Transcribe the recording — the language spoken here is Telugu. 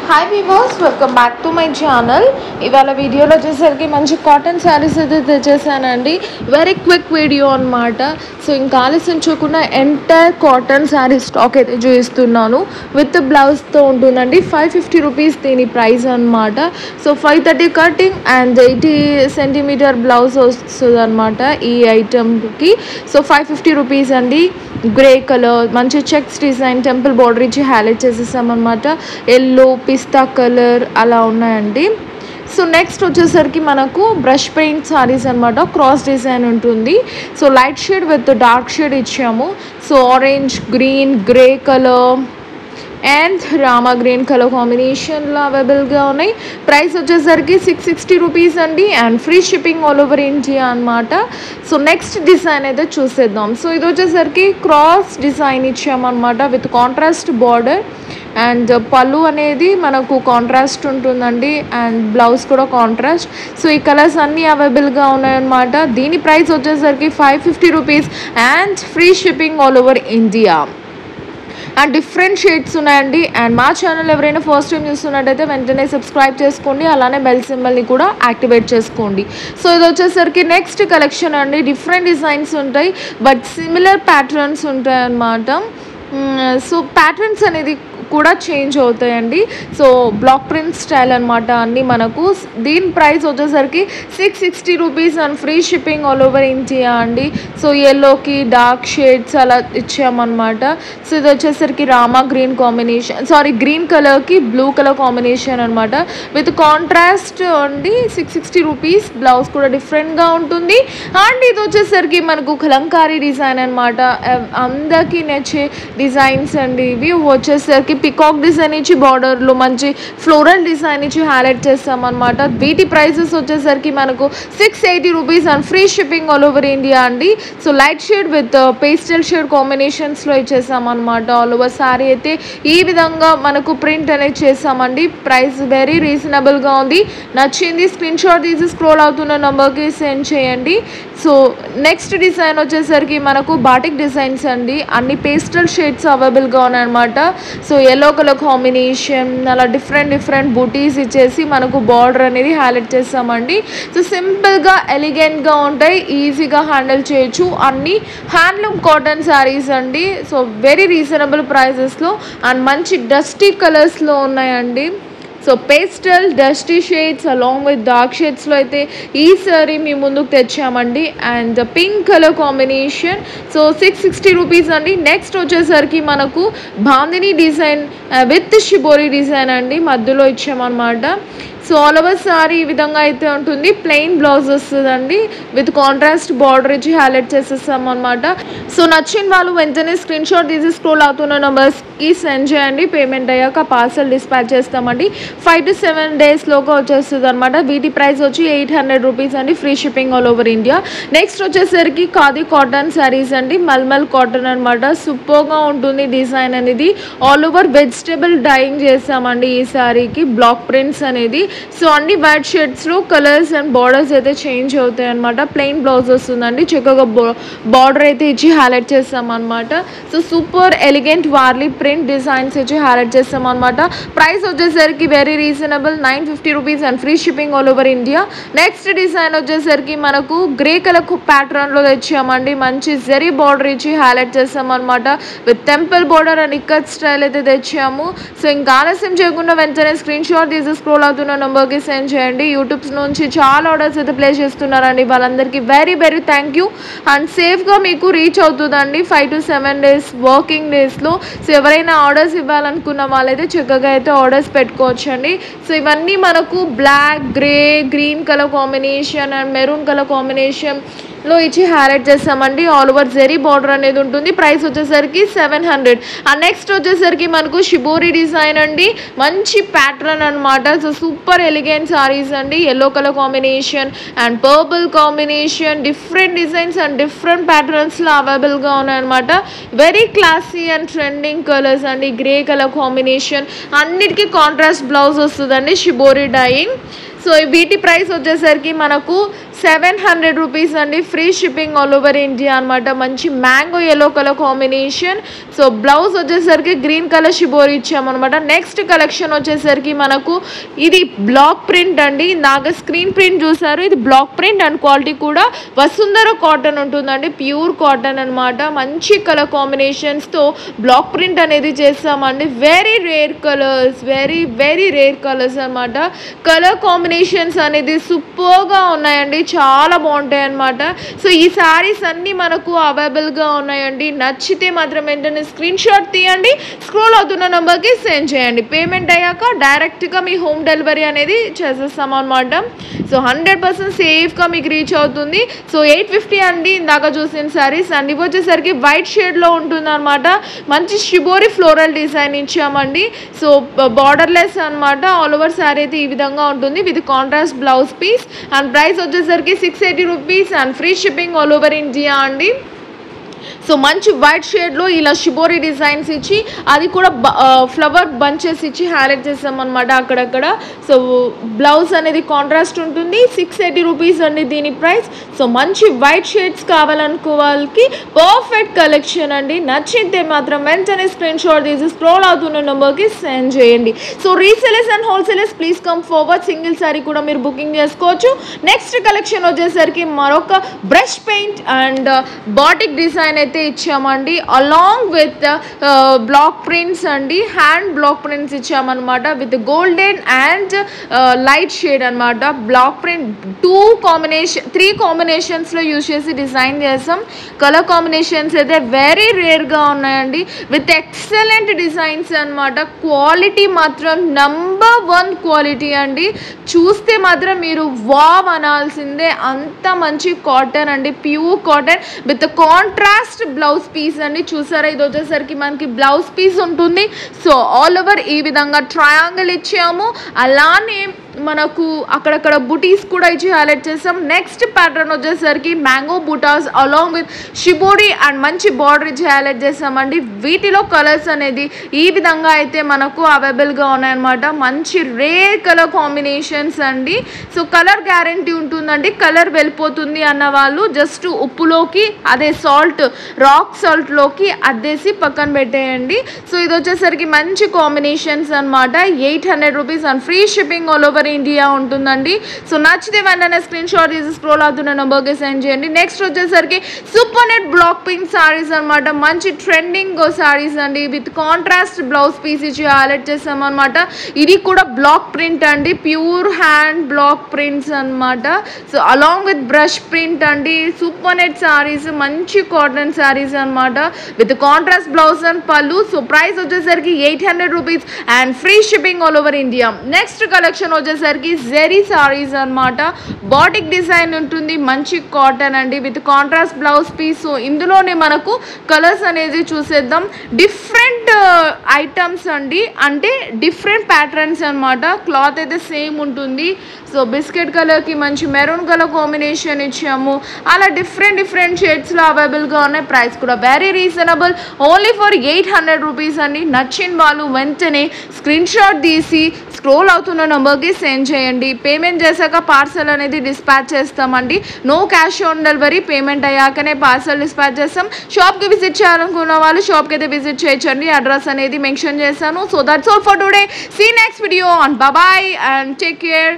Hi viewers, welcome back to my channel. ఇవాళ వీడియోలో వచ్చేసరికి మంచి కాటన్ శారీస్ అయితే తెచ్చేసానండి. వెరీ క్విక్ వీడియో అన్నమాట. సో ఇంకా ఆలస్యం చేయకుండా ఎంటైర్ కాటన్ శారీ స్టాక్ అయితే చూపిస్తున్నాను. విత్ బ్లౌజ్తో ఉంటుందండి. 550 రూపీస్ దీని ప్రైస్ అన్నమాట. So 530 cutting and 80 centimetre blouse వస్తుంది అనమాట ఈ ఐటమ్కి. సో 550 రూపీస్ అండి. గ్రే కలర్ మంచి చెక్స్ డిజైన్ టెంపుల్ బార్డర్ ఇచ్చి హైలైట్ చేసేసామన్నమాట. ఎల్లో పిస్తా కలర్ అలా ఉన్నాయండి. సో నెక్స్ట్ వచ్చేసరికి మనకు బ్రష్ పెయింట్ సారీస్ అనమాట. క్రాస్ డిజైన్ ఉంటుంది. So light shade with dark shade ఇచ్చాము. So orange green grey colour and Rama green colour కాంబినేషన్లో అవైలబుల్గా ఉన్నాయి. ప్రైస్ వచ్చేసరికి 660 రూపీస్ అండి and free shipping all over India అనమాట. సో నెక్స్ట్ డిజైన్ అయితే చూసేద్దాం. సో ఇది వచ్చేసరికి క్రాస్ డిజైన్ ఇచ్చామన్నమాట విత్ కాంట్రాస్ట్ బార్డర్ అండ్ పళ్ళు అనేది మనకు కాంట్రాస్ట్ ఉంటుందండి అండ్ బ్లౌజ్ కూడా కాంట్రాస్ట్. సో ఈ కలర్స్ అన్నీ అవైలబుల్గా ఉన్నాయన్నమాట. దీని ప్రైస్ వచ్చేసరికి 550 rupees and free shipping all over India. And different shades ఉన్నాయండి. అండ్ మా ఛానల్ ఎవరైనా ఫస్ట్ టైం చూస్తున్నట్టయితే వెంటనే సబ్స్క్రైబ్ చేసుకోండి. అలానే బెల్ సింబల్ని కూడా యాక్టివేట్ చేసుకోండి. సో ఇది వచ్చేసరికి నెక్స్ట్ కలెక్షన్ అండి. డిఫరెంట్ డిజైన్స్ ఉంటాయి బట్ సిమిలర్ ప్యాటర్న్స్ ఉంటాయి అన్నమాట. సో ప్యాటర్న్స్ అనేది కూడా చేంజ్ అవుతాయండి. సో బ్లాక్ ప్రింట్ స్టైల్ అనమాట అన్నీ మనకు. దీని ప్రైస్ వచ్చేసరికి 660 rupees and free shipping all over India అండి. సో ఎల్లోకి డార్క్ షేడ్స్ అలా ఇచ్చామన్నమాట. సో ఇది వచ్చేసరికి రామా గ్రీన్ కాంబినేషన్ గ్రీన్ కలర్కి బ్లూ కలర్ కాంబినేషన్ అనమాట. విత్ కాంట్రాస్ట్ అండి. 660 రూపీస్. బ్లౌజ్ కూడా డిఫరెంట్గా ఉంటుంది. అండ్ ఇది వచ్చేసరికి మనకు కలంకారీ డిజైన్ అనమాట. అందరికీ నచ్చే డిజైన్స్ అండి ఇవి. వచ్చేసరికి పికాక్ డిజైన్ ఇచ్చి బార్డర్లో మంచి ఫ్లోరల్ డిజైన్ ఇచ్చి హైలైట్ చేస్తామన్నమాట. వీటి ప్రైసెస్ వచ్చేసరికి మనకు 680 rupees and free shipping all over India అండి. So light shade with pastel shade కాంబినేషన్స్లో ఇచ్చేసామన్నమాట. ఆల్ ఓవర్ శారీ అయితే ఈ విధంగా మనకు ప్రింట్ అనేది చేసామండి. ప్రైస్ వెరీ రీజనబుల్గా ఉంది. నచ్చింది స్క్రీన్ షాట్ తీసి స్క్రోల్ అవుతున్న నెంబర్కి సెండ్ చేయండి. సో నెక్స్ట్ డిజైన్ వచ్చేసరికి మనకు బాటిక్ డిజైన్స్ అండి. అన్ని పేస్టల్ షేడ్స్ అవైలబుల్గా ఉన్నాయన్నమాట. సో ఎల్లో కలర్ కాంబినేషన్ అలా డిఫరెంట్ బూటీస్ ఇచ్చేసి మనకు బార్డర్ అనేది హైలైట్ చేస్తామండి. సో సింపుల్గా ఎలిగెంట్గా ఉంటాయి. ఈజీగా హ్యాండిల్ చేయొచ్చు. అన్ని హ్యాండ్లూమ్ కాటన్ శారీస్ అండి. సో వెరీ రీజనబుల్ ప్రైజెస్లో అండ్ మంచి డస్టీ కలర్స్లో ఉన్నాయండి. So pastel dusty shades along with dark షేడ్స్లో అయితే ఈ సారీ మీ ముందుకు తెచ్చామండి. And pink colour combination. So 660 rupees అండి. నెక్స్ట్ వచ్చేసరికి మనకు bandhani design with shibori design అండి మధ్యలో ఇచ్చామన్నమాట. సో ఆల్ ఓవర్ సారీ ఈ విధంగా అయితే ఉంటుంది. ప్లెయిన్ బ్లౌజ్ వస్తుందండి విత్ కాంట్రాస్ట్ బార్డర్ ఇచ్చి హైలైట్ చేసేస్తాం అనమాట. సో నచ్చిన వాళ్ళు వెంటనే స్క్రీన్ షాట్ తీసి స్క్రోల్ అవుతున్న నెంబర్స్కి సెండ్ చేయండి. పేమెంట్ అయ్యాక పార్సల్ డిస్పాచ్ చేస్తామండి. 5 to 7 డేస్లోగా వచ్చేస్తుంది అనమాట. వీటి ప్రైస్ వచ్చి 800 రూపీస్ అండి. Free shipping all over India. Next వచ్చేసరికి ఖాదీ కాటన్ శారీస్ అండి. మల్మల్ కాటన్ అనమాట. సూపర్గా ఉంటుంది డిజైన్ అనేది. ఆల్ ఓవర్ వెజిటేబుల్ డైయింగ్ చేస్తామండి ఈ శారీకి. బ్లాక్ ప్రింట్స్ అనేది. సో అన్ని వైట్ షేడ్స్లో కలర్స్ అండ్ బార్డర్స్ అయితే చేంజ్ అవుతాయి అనమాట. ప్లెయిన్ బ్లౌజ్ వస్తుందండి. చక్కగా బార్డర్ అయితే ఇచ్చి హైలైట్ చేస్తాం అనమాట. So super elegant Warli print designs ఇచ్చి హైలైట్ చేస్తాం అనమాట. ప్రైస్ వచ్చేసరికి very reasonable 950 rupees and free shipping all over India. Next design వచ్చేసరికి మనకు గ్రే కలర్ ప్యాటర్న్లో తెచ్చామండి. మంచి జరీ బార్డర్ ఇచ్చి హైలైట్ చేస్తాం అనమాట. With temple border and ikat style అయితే తెచ్చాము. సో ఇంకా ఆలస్యం చేయకుండా వెంటనే స్క్రీన్ షాట్ తీసి స్క్రోల్ అవుతున్న నెంబర్కి సెండ్ చేయండి. యూట్యూబ్ నుంచి చాలా ఆర్డర్స్ అయితే ప్లేస్ చేస్తున్నారండి. వాళ్ళందరికీ వెరీ థ్యాంక్ యూ. అండ్ సేఫ్గా మీకు రీచ్ అవుతుందండి 5 to 7 డేస్ వర్కింగ్ డేస్లో. సో ఎవరైనా ఆర్డర్స్ ఇవ్వాలనుకున్న వాళ్ళైతే చక్కగా అయితే ఆర్డర్స్ పెట్టుకోవచ్చండి. సో ఇవన్నీ మనకు black grey green colour combination and maroon colour కాంబినేషన్లో ఇచ్చి హైలైట్ చేస్తామండి. ఆల్ ఓవర్ జెరీ బార్డర్ అనేది ఉంటుంది. ప్రైస్ వచ్చేసరికి 700. అండ్ నెక్స్ట్ వచ్చేసరికి మనకు షిబోరి డిజైన్ అండి. మంచి ప్యాటర్న్ అనమాట. సో సూపర్ ఎలిగెంట్ సారీస్ అండి. Yellow colour combination and purple combination different designs and different ప్యాటర్న్స్లో అవైలబుల్గా ఉన్నాయన్నమాట. Very classy and trending colours అండి. గ్రే కలర్ కాంబినేషన్ అన్నిటికీ కాంట్రాస్ట్ బ్లౌజ్ వస్తుందండి. Shibori dyeing. సో వీటి ప్రైస్ వచ్చేసరికి మనకు 700 రూపీస్ అండి. Free shipping all over India అనమాట. మంచి mango yellow colour combination. So blouse వచ్చేసరికి గ్రీన్ కలర్ షిబోరి ఇచ్చామన్నమాట. నెక్స్ట్ కలెక్షన్ వచ్చేసరికి మనకు ఇది బ్లాక్ ప్రింట్ అండి. నాగా స్క్రీన్ ప్రింట్ చూసారు, ఇది బ్లాక్ ప్రింట్ అండ్ క్వాలిటీ కూడా వసుంధర కాటన్ ఉంటుందండి. ప్యూర్ కాటన్ అనమాట. మంచి కలర్ కాంబినేషన్స్తో బ్లాక్ ప్రింట్ అనేది చేస్తామండి. Very rare colours, very rare colours అనమాట. కలర్ కాంబినేషన్స్ అనేది సూపర్గా ఉన్నాయండి, చాలా బాగుంటాయి అనమాట. సో ఈ శారీస్ అన్నీ మనకు అవైలబుల్గా ఉన్నాయండి. నచ్చితే మాత్రం వెంటనే స్క్రీన్ షాట్ తీయండి, స్క్రోల్ అవుతున్న నెంబర్కి సెండ్ చేయండి. పేమెంట్ అయ్యాక డైరెక్ట్గా మీ హోమ్ డెలివరీ అనేది చేసేస్తాం అనమాట. సో 100% సేఫ్గా మీకు రీచ్ అవుతుంది. సో 850 అండి ఇందాక చూసిన శారీస్. అండ్ ఇవి వచ్చేసరికి వైట్ షేడ్లో ఉంటుంది అనమాట. మంచి షిబోరి ఫ్లోరల్ డిజైన్ ఇచ్చామండి. సో బార్డర్లెస్ అనమాట. ఆల్ ఓవర్ శారీ అయితే ఈ విధంగా ఉంటుంది with contrast blouse piece. And price వచ్చేసరికి 680 rupees and free shipping all over India అండి. సో మంచి వైట్ షేడ్లో ఇలా షిబోరి డిజైన్స్ ఇచ్చి అది కూడా ఫ్లవర్ బంచెస్ ఇచ్చి హైలైట్ చేస్తామన్నమాట అక్కడక్కడ. సో బ్లౌజ్ అనేది కాంట్రాస్ట్ ఉంటుంది. 680 రూపీస్ అండి దీని ప్రైస్. సో మంచి వైట్ షేడ్స్ కావాలనుకో వాళ్ళకి పర్ఫెక్ట్ కలెక్షన్ అండి. నచ్చితే మాత్రం వెంటనే స్క్రీన్ షాట్ తీసి స్క్రోల్ అవుతున్న నెంబర్కి సెండ్ చేయండి. So resellers and wholesalers please come forward. Single sari కూడా మీరు బుకింగ్ చేసుకోవచ్చు. నెక్స్ట్ కలెక్షన్ వచ్చేసరికి మరొక brush paint and batik design అయితే ఇచ్చామండి. అలాంగ్ విత్ బ్లాక్ ప్రింట్స్ అండి. హ్యాండ్ బ్లాక్ ప్రింట్స్ ఇచ్చామన్నమాట with golden and light shade అనమాట. బ్లాక్ ప్రింట్ 3 కాంబినేషన్స్లో యూజ్ చేసి డిజైన్ చేసాం. కలర్ కాంబినేషన్స్ అయితే వెరీ రేర్గా ఉన్నాయండి విత్ ఎక్సలెంట్ డిజైన్స్ అనమాట. క్వాలిటీ మాత్రం నంబర్ 1 క్వాలిటీ అండి. చూస్తే మాత్రం మీరు వావ్ అనాల్సిందే, అంత మంచి కాటన్ అండి. Pure cotton with contrast blouse piece అండి. చూసారా, ఇది వచ్చేసరికి మనకి బ్లౌజ్ పీస్ ఉంటుంది. సో ఆల్ ఓవర్ ఈ విధంగా ట్రయాంగిల్ ఇచ్చాము. అలానే మనకు అక్కడక్కడ బుటీస్ కూడా ఇచ్చి హైలైట్ చేసాం. నెక్స్ట్ ప్యాటర్న్ వచ్చేసరికి మ్యాంగో బుటాస్ అలాంగ్ విత్ షిబోరి అండ్ మంచి బార్డర్ ఇచ్చి హైలైట్ చేసామండి. వీటిలో కలర్స్ అనేది ఈ విధంగా అయితే మనకు అవైలబుల్గా ఉన్నాయన్నమాట. మంచి రేర్ కలర్ కాంబినేషన్స్ అండి. సో కలర్ గ్యారంటీ ఉంటుందండి. కలర్ వెళ్ళిపోతుంది అన్న వాళ్ళు జస్ట్ ఉప్పులోకి అదే రాక్ సాల్ట్లోకి అద్దేసి పక్కన పెట్టేయండి. సో ఇది వచ్చేసరికి మంచి కాంబినేషన్స్ అనమాట. 800 rupees and free shipping all over India ఉంటుందండి. సో నచ్చితే వెంటనే స్క్రీన్ షాట్ తీసి స్క్రోల్ అవుతున్న నెంబర్కి సెండ్ చేయండి. నెక్స్ట్ వచ్చేసరికి super net black pink saris అనమాట. మంచి ట్రెండింగ్ సారీస్ అండి విత్ కాంట్రాస్ట్ బ్లౌజ్ పీస్ ఇచ్చి హైలైట్ చేస్తామన్నమాట. ఇది కూడా బ్లాక్ ప్రింట్ అండి. ప్యూర్ హ్యాండ్ బ్లాక్ ప్రింట్స్ అనమాట. So along with brush print అండి. సూపర్ నెట్ సారీస్, మంచి కాటన్ సారీస్ అనమాట విత్ కాంట్రాస్ట్ బ్లౌజ్ అండ్ పళ్ళు. సో ప్రైస్ వచ్చేసరికి 800 rupees and free shipping all over India. Next collection వచ్చేసరికి జెరీ సారీస్ అనమాట. బాటిక్ డిజైన్ ఉంటుంది. మంచి కాటన్ అండి with contrast blouse piece. So ఇందులోనే మనకు కలర్స్ అనేది చూసేద్దాం. డిఫరెంట్ ఐటమ్స్ అండి, అంటే డిఫరెంట్ ప్యాటర్న్స్ అనమాట. క్లాత్ అయితే సేమ్ ఉంటుంది. సో బిస్కెట్ కలర్కి మంచి మెరూన్ కలర్ కాంబినేషన్ ఇచ్చాము. అలా డిఫరెంట్ షేడ్స్లో అవైలబుల్గా ఉన్నాయి. ప్రైస్ కూడా very reasonable, only for 800 rupees అండి. నచ్చిన వాళ్ళు వెంటనే స్క్రీన్ షాట్ తీసి స్క్రోల్ అవుతున్న నెంబర్కి సెండ్ చేయండి. పేమెంట్ చేశాక పార్సల్ అనేది డిస్పాచ్ చేస్తామండి. No cash on delivery. Payment అయ్యాకనే పార్సల్ డిస్పాచ్ చేస్తాం. షాప్కి విజిట్ చేయాలనుకున్న వాళ్ళు షాప్కి అయితే విజిట్ చేయొచ్చండి. అడ్రస్ అనేది మెన్షన్ చేశాను. So that's all for today. See next video on bye and take care.